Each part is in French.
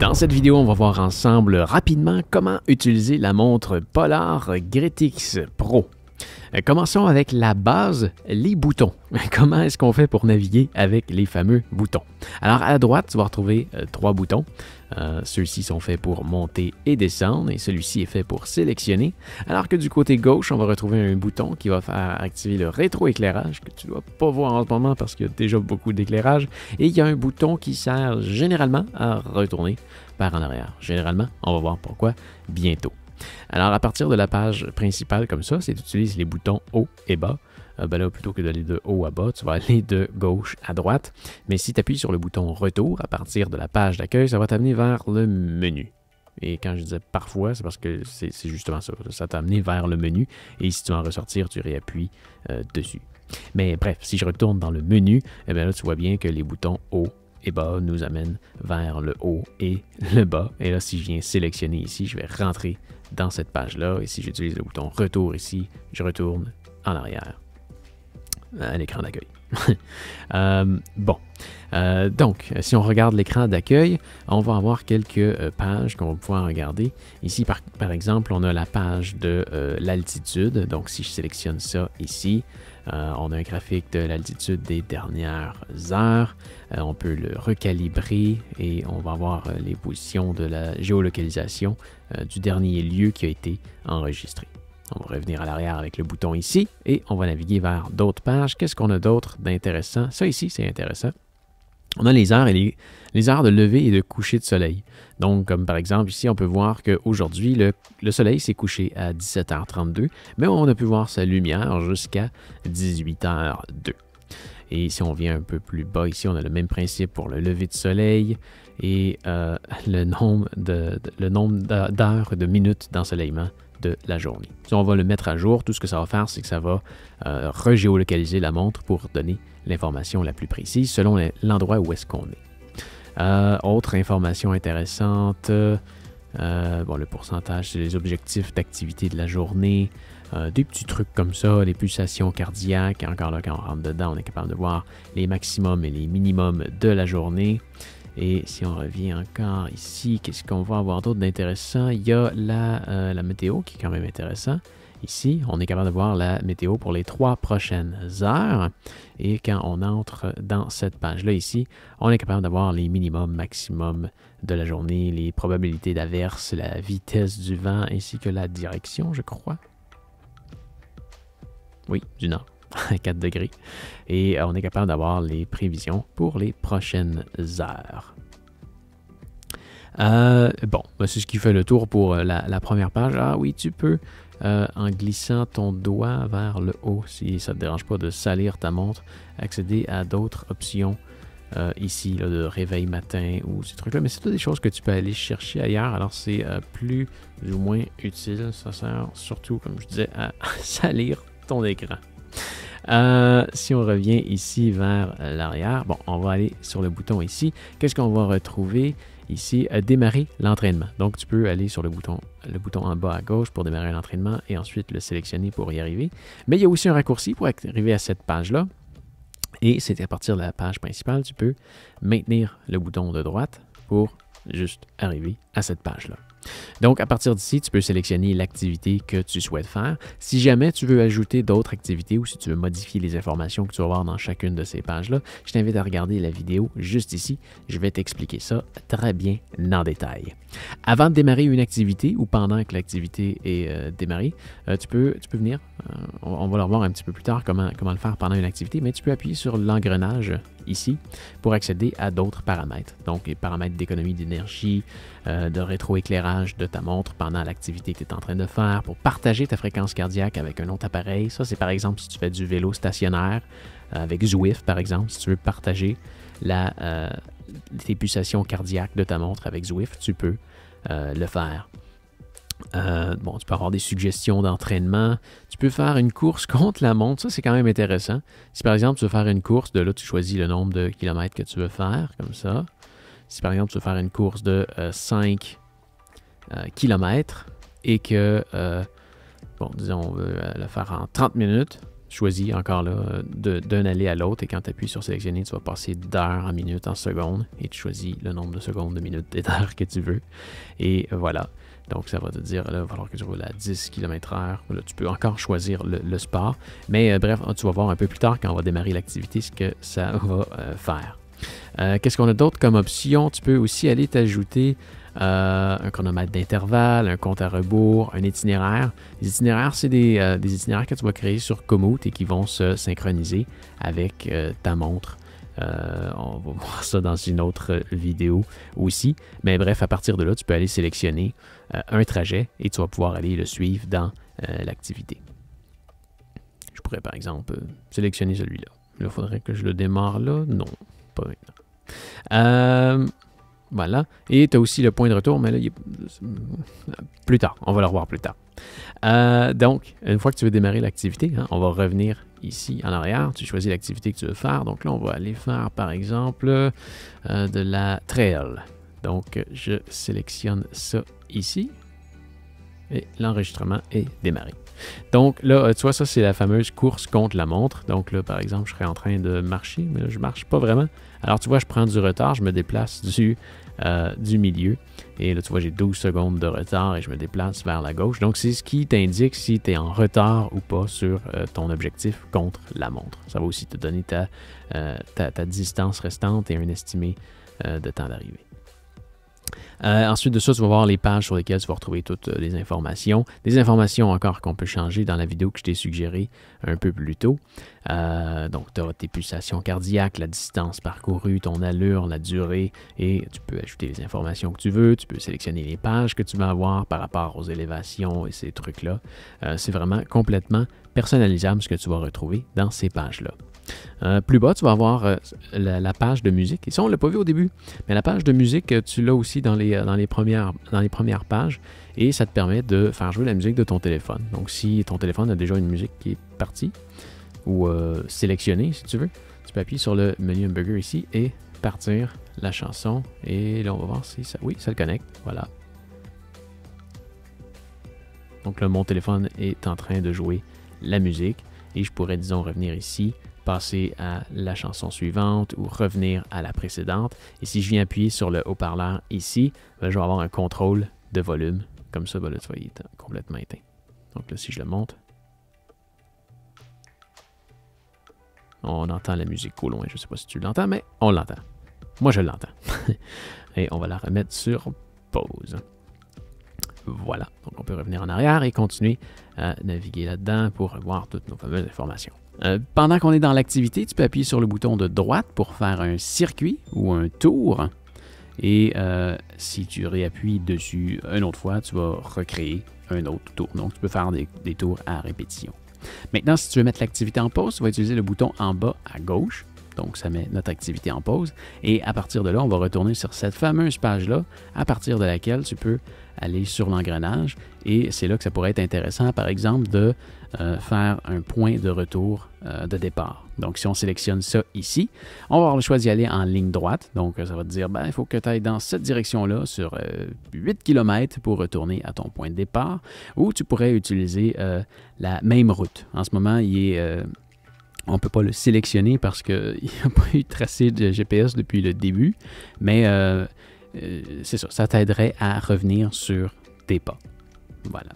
Dans cette vidéo, on va voir ensemble rapidement comment utiliser la montre Polar Gretix Pro. Commençons avec la base, les boutons. Comment est-ce qu'on fait pour naviguer avec les fameux boutons? Alors à droite, tu vas retrouver trois boutons. Ceux-ci sont faits pour monter et descendre et celui-ci est fait pour sélectionner. Alors que du côté gauche, on va retrouver un bouton qui va faire activer le rétroéclairage que tu ne dois pas voir en ce moment parce qu'il y a déjà beaucoup d'éclairage. Et il y a un bouton qui sert généralement à retourner par en arrière. Généralement, on va voir pourquoi bientôt. Alors, à partir de la page principale comme ça, c'est d'utiliser les boutons haut et bas. Là, plutôt que d'aller de haut à bas, tu vas aller de gauche à droite. Mais si tu appuies sur le bouton retour, à partir de la page d'accueil, ça va t'amener vers le menu. Et quand je disais parfois, c'est parce que c'est justement ça. Ça t'a amené vers le menu. Et si tu veux en ressortir, tu réappuies dessus. Mais bref, si je retourne dans le menu, eh bien là, tu vois bien que les boutons haut et bas nous amènent vers le haut et le bas. Et là, si je viens sélectionner ici, je vais rentrer dans cette page-là. Et si j'utilise le bouton retour ici, je retourne en arrière à l'écran d'accueil. Donc, si on regarde l'écran d'accueil, on va avoir quelques pages qu'on va pouvoir regarder. Ici, par exemple, on a la page de l'altitude. Donc, si je sélectionne ça ici, on a un graphique de l'altitude des dernières heures. On peut le recalibrer et on va avoir les positions de la géolocalisation du dernier lieu qui a été enregistré. On va revenir à l'arrière avec le bouton ici et on va naviguer vers d'autres pages. Qu'est-ce qu'on a d'autre d'intéressant? Ça ici, c'est intéressant. On a les heures et les heures de lever et de coucher de soleil. Donc, comme par exemple, ici, on peut voir qu'aujourd'hui, le soleil s'est couché à 17h32, mais on a pu voir sa lumière jusqu'à 18h02. Et si on vient un peu plus bas ici, on a le même principe pour le lever de soleil et le nombre d'heures, de minutes d'ensoleillement de la journée. Si on va le mettre à jour, tout ce que ça va faire, c'est que ça va regéolocaliser la montre pour donner l'information la plus précise selon l'endroit où est-ce qu'on est. Autre information intéressante, le pourcentage, c'est les objectifs d'activité de la journée, des petits trucs comme ça, les pulsations cardiaques. Encore là, quand on rentre dedans, on est capable de voir les maximums et les minimums de la journée. Et si on revient encore ici, qu'est-ce qu'on va avoir d'autre d'intéressant? Il y a la météo qui est quand même intéressant. Ici, on est capable de voir la météo pour les 3 prochaines heures. Et quand on entre dans cette page-là ici, on est capable d'avoir les minimums, maximums de la journée, les probabilités d'averse, la vitesse du vent ainsi que la direction, je crois. Oui, du nord. 4 degrés. Et on est capable d'avoir les prévisions pour les prochaines heures. C'est ce qui fait le tour pour la première page. Ah oui, tu peux, en glissant ton doigt vers le haut, si ça ne te dérange pas de salir ta montre, accéder à d'autres options ici, là, de réveil matin ou ces trucs-là. Mais c'est toutes des choses que tu peux aller chercher ailleurs. Alors, c'est plus ou moins utile. Ça sert surtout, comme je disais, à salir ton écran. Si on revient ici vers l'arrière, on va aller sur le bouton ici. Qu'est-ce qu'on va retrouver ici? Démarrer l'entraînement. Donc, tu peux aller sur le bouton en bas à gauche pour démarrer l'entraînement et ensuite le sélectionner pour y arriver. Mais il y a aussi un raccourci pour arriver à cette page-là. Et c'est à partir de la page principale, tu peux maintenir le bouton de droite pour juste arriver à cette page-là. Donc, à partir d'ici, tu peux sélectionner l'activité que tu souhaites faire. Si jamais tu veux ajouter d'autres activités ou si tu veux modifier les informations que tu vas voir dans chacune de ces pages-là, je t'invite à regarder la vidéo juste ici. Je vais t'expliquer ça très bien en détail. Avant de démarrer une activité ou pendant que l'activité est démarrée, tu peux venir, on va le revoir un petit peu plus tard comment le faire pendant une activité, mais tu peux appuyer sur l'engrenage ici pour accéder à d'autres paramètres. Donc, les paramètres d'économie d'énergie, de rétroéclairage de ta montre pendant l'activité que tu es en train de faire, pour partager ta fréquence cardiaque avec un autre appareil. Ça, c'est par exemple si tu fais du vélo stationnaire avec Zwift, par exemple. Si tu veux partager tes pulsations cardiaques de ta montre avec Zwift, tu peux le faire. Tu peux avoir des suggestions d'entraînement. Tu peux faire une course contre la montre. Ça, c'est quand même intéressant. Si par exemple, tu veux faire une course, de là, tu choisis le nombre de kilomètres que tu veux faire, comme ça. Si par exemple, tu veux faire une course de 5 kilomètres et que, disons, on veut le faire en 30 minutes, choisis encore là d'un aller à l'autre et quand tu appuies sur sélectionner, tu vas passer d'heures en minutes en secondes et tu choisis le nombre de secondes, de minutes et d'heures que tu veux. Et voilà. Donc, ça va te dire, là, il va falloir que tu roules à 10 km/h. Là, tu peux encore choisir le sport. Mais bref, tu vas voir un peu plus tard, quand on va démarrer l'activité, ce que ça va faire. Qu'est-ce qu'on a d'autre comme option? Tu peux aussi aller t'ajouter un chronomètre d'intervalle, un compte à rebours, un itinéraire. Les itinéraires, c'est des itinéraires que tu vas créer sur Komoot et qui vont se synchroniser avec ta montre. On va voir ça dans une autre vidéo aussi. Mais bref, à partir de là, tu peux aller sélectionner un trajet et tu vas pouvoir aller le suivre dans l'activité. Je pourrais par exemple sélectionner celui-là. Là, il faudrait que je le démarre là. Non, pas maintenant. Voilà. Et tu as aussi le point de retour, mais là, plus tard. On va le revoir plus tard. Donc, une fois que tu veux démarrer l'activité, on va revenir ici en arrière. Tu choisis l'activité que tu veux faire. Donc là, on va aller faire, par exemple, de la trail. Donc, je sélectionne ça ici. Et l'enregistrement est démarré. Donc là, tu vois, ça, c'est la fameuse course contre la montre. Donc là, par exemple, je serais en train de marcher, mais là, je ne marche pas vraiment. Alors, tu vois, je prends du retard, je me déplace du milieu. Et là, tu vois, j'ai 12 secondes de retard et je me déplace vers la gauche. Donc, c'est ce qui t'indique si tu es en retard ou pas sur ton objectif contre la montre. Ça va aussi te donner ta distance restante et un estimé de temps d'arrivée. Ensuite de ça, tu vas voir les pages sur lesquelles tu vas retrouver toutes les informations. Des informations encore qu'on peut changer dans la vidéo que je t'ai suggérée un peu plus tôt. Donc, tu as tes pulsations cardiaques, la distance parcourue, ton allure, la durée, et tu peux ajouter les informations que tu veux. Tu peux sélectionner les pages que tu vas avoir par rapport aux élévations et ces trucs-là. C'est vraiment complètement personnalisable ce que tu vas retrouver dans ces pages-là. Plus bas, tu vas avoir la page de musique. Et ça, on ne l'a pas vu au début, mais la page de musique, tu l'as aussi dans les premières pages et ça te permet de faire jouer la musique de ton téléphone. Donc, si ton téléphone a déjà une musique qui est partie ou sélectionnée, si tu veux, tu peux appuyer sur le menu hamburger ici et partir la chanson. Et là, on va voir si ça... Oui, ça le connecte. Voilà. Donc là, mon téléphone est en train de jouer la musique et je pourrais, disons, revenir ici, passer à la chanson suivante ou revenir à la précédente. Et si je viens appuyer sur le haut-parleur ici, ben, je vais avoir un contrôle de volume. Comme ça, ben, là, tu vois, il est complètement éteint. Donc là, si je le monte, on entend la musique au loin. Je ne sais pas si tu l'entends, mais on l'entend. Moi, je l'entends. Et on va la remettre sur pause. Voilà. Donc, on peut revenir en arrière et continuer à naviguer là-dedans pour voir toutes nos fameuses informations. Pendant qu'on est dans l'activité, tu peux appuyer sur le bouton de droite pour faire un circuit ou un tour. Et si tu réappuies dessus une autre fois, tu vas recréer un autre tour. Donc, tu peux faire des tours à répétition. Maintenant, si tu veux mettre l'activité en pause, tu vas utiliser le bouton en bas à gauche. Donc, ça met notre activité en pause. Et à partir de là, on va retourner sur cette fameuse page-là, à partir de laquelle tu peux aller sur l'engrenage. Et c'est là que ça pourrait être intéressant, par exemple, de faire un point de retour de départ. Donc, si on sélectionne ça ici, on va avoir le choix d'y aller en ligne droite. Donc, ça va te dire, ben, il faut que tu ailles dans cette direction-là sur 8 km pour retourner à ton point de départ. Ou tu pourrais utiliser la même route. En ce moment, on ne peut pas le sélectionner parce qu'il n'y a pas eu de tracé de GPS depuis le début. Mais c'est ça, ça t'aiderait à revenir sur tes pas. Voilà.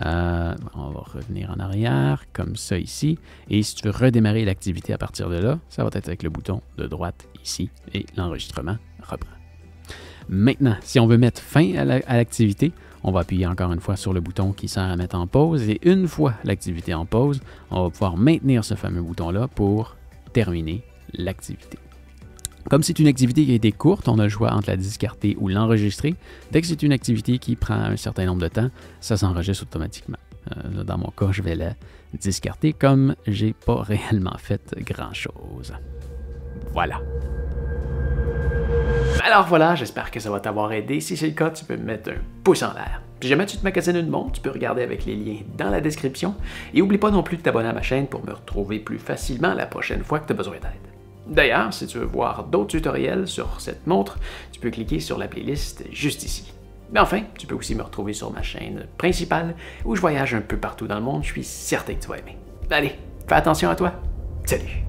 On va revenir en arrière, comme ça ici. Et si tu veux redémarrer l'activité à partir de là, ça va être avec le bouton de droite ici et l'enregistrement reprend. Maintenant, si on veut mettre fin à l'activité, on va appuyer encore une fois sur le bouton qui sert à mettre en pause. Et une fois l'activité en pause, on va pouvoir maintenir ce fameux bouton-là pour terminer l'activité. Comme c'est une activité qui a été courte, on a le choix entre la discarter ou l'enregistrer. Dès que c'est une activité qui prend un certain nombre de temps, ça s'enregistre automatiquement. Dans mon cas, je vais la discarter comme j'ai pas réellement fait grand-chose. Voilà. Alors voilà, j'espère que ça va t'avoir aidé. Si c'est le cas, tu peux me mettre un pouce en l'air. Si jamais tu te magasines une montre, tu peux regarder avec les liens dans la description. Et n'oublie pas non plus de t'abonner à ma chaîne pour me retrouver plus facilement la prochaine fois que tu as besoin d'aide. D'ailleurs, si tu veux voir d'autres tutoriels sur cette montre, tu peux cliquer sur la playlist juste ici. Mais enfin, tu peux aussi me retrouver sur ma chaîne principale où je voyage un peu partout dans le monde, je suis certain que tu vas aimer. Allez, Fais attention à toi. Salut.